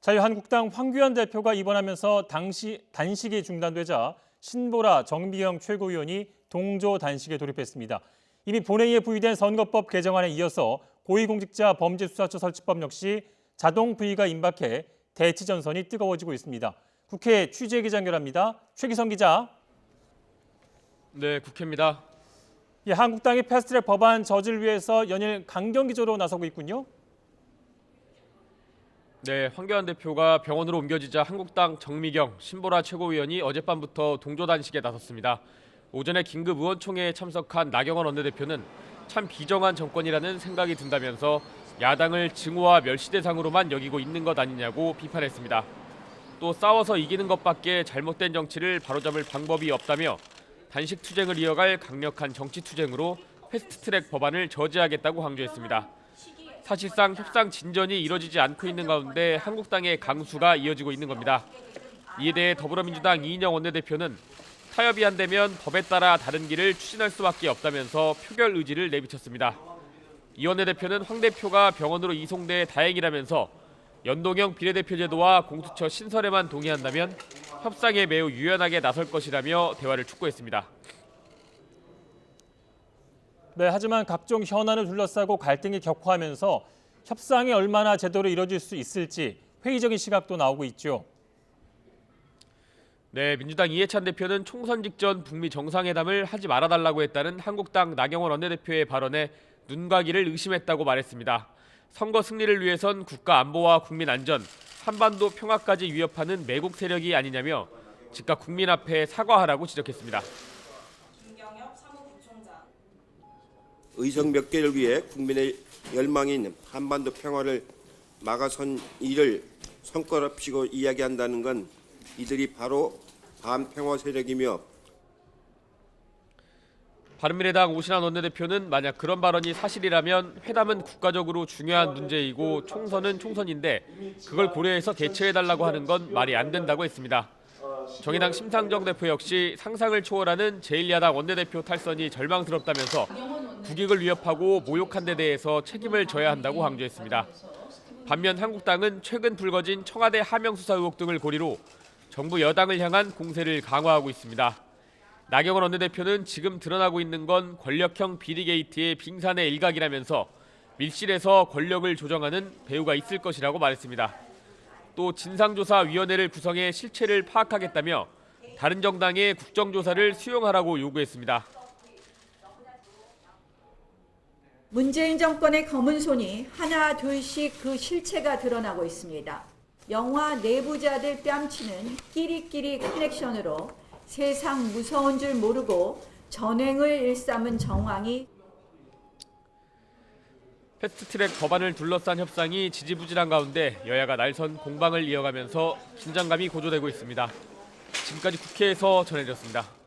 자유한국당 황교안 대표가 입원하면서 단식이 중단되자 신보라 정미경 최고위원이 동조 단식에 돌입했습니다. 이미 본회의에 부의된 선거법 개정안에 이어서 고위공직자 범죄수사처 설치법 역시 자동 부의가 임박해 대치 전선이 뜨거워지고 있습니다. 국회 취재기자 연결합니다. 최기성 기자. 네, 국회입니다. 한국당이 패스트트랙 법안 저지를 위해서 연일 강경기조로 나서고 있군요. 네, 황교안 대표가 병원으로 옮겨지자 한국당 정미경, 신보라 최고위원이 어젯밤부터 동조 단식에 나섰습니다. 오전에 긴급 의원총회에 참석한 나경원 원내대표는 참 비정한 정권이라는 생각이 든다면서 야당을 증오와 멸시 대상으로만 여기고 있는 것 아니냐고 비판했습니다. 또 싸워서 이기는 것밖에 잘못된 정치를 바로잡을 방법이 없다며 단식 투쟁을 이어갈 강력한 정치 투쟁으로 패스트트랙 법안을 저지하겠다고 강조했습니다. 사실상 협상 진전이 이뤄지지 않고 있는 가운데 한국당의 강수가 이어지고 있는 겁니다. 이에 대해 더불어민주당 이인영 원내대표는 타협이 안 되면 법에 따라 다른 길을 추진할 수밖에 없다면서 표결 의지를 내비쳤습니다. 이 원내대표는 황 대표가 병원으로 이송돼 다행이라면서 연동형 비례대표 제도와 공수처 신설에만 동의한다면 협상에 매우 유연하게 나설 것이라며 대화를 촉구했습니다. 네, 하지만 각종 현안을 둘러싸고 갈등이 격화하면서 협상이 얼마나 제대로 이뤄질 수 있을지 회의적인 시각도 나오고 있죠. 네, 민주당 이해찬 대표는 총선 직전 북미 정상회담을 하지 말아달라고 했다는 한국당 나경원 원내대표의 발언에 눈과 귀를 의심했다고 말했습니다. 선거 승리를 위해선 국가 안보와 국민 안전, 한반도 평화까지 위협하는 매국 세력이 아니냐며 즉각 국민 앞에 사과하라고 지적했습니다. 의석 몇 개를 위해 국민의 열망인 한반도 평화를 막아선 이를 손가락치고 이야기한다는 건 이들이 바로 반평화 세력이며 바른미래당 오신환 원내대표는 만약 그런 발언이 사실이라면 회담은 국가적으로 중요한 문제이고 총선은 총선인데 그걸 고려해서 개최해달라고 하는 건 말이 안 된다고 했습니다. 정의당 심상정 대표 역시 상상을 초월하는 제1야당 원내대표 탈선이 절망스럽다면서 국익을 위협하고 모욕한 데 대해서 책임을 져야 한다고 강조했습니다. 반면 한국당은 최근 불거진 청와대 하명 수사 의혹 등을 고리로 정부 여당을 향한 공세를 강화하고 있습니다. 나경원 원내대표는 지금 드러나고 있는 건 권력형 비리 게이트의 빙산의 일각이라면서 밀실에서 권력을 조정하는 배후가 있을 것이라고 말했습니다. 또 진상조사위원회를 구성해 실체를 파악하겠다며 다른 정당의 국정조사를 수용하라고 요구했습니다. 문재인 정권의 검은 손이 하나 둘씩 그 실체가 드러나고 있습니다. 영화 내부자들 뺨치는 끼리끼리 커넥션으로 세상 무서운 줄 모르고 전횡을 일삼은 정황이 패스트트랙 법안을 둘러싼 협상이 지지부진한 가운데 여야가 날선 공방을 이어가면서 긴장감이 고조되고 있습니다. 지금까지 국회에서 전해드렸습니다.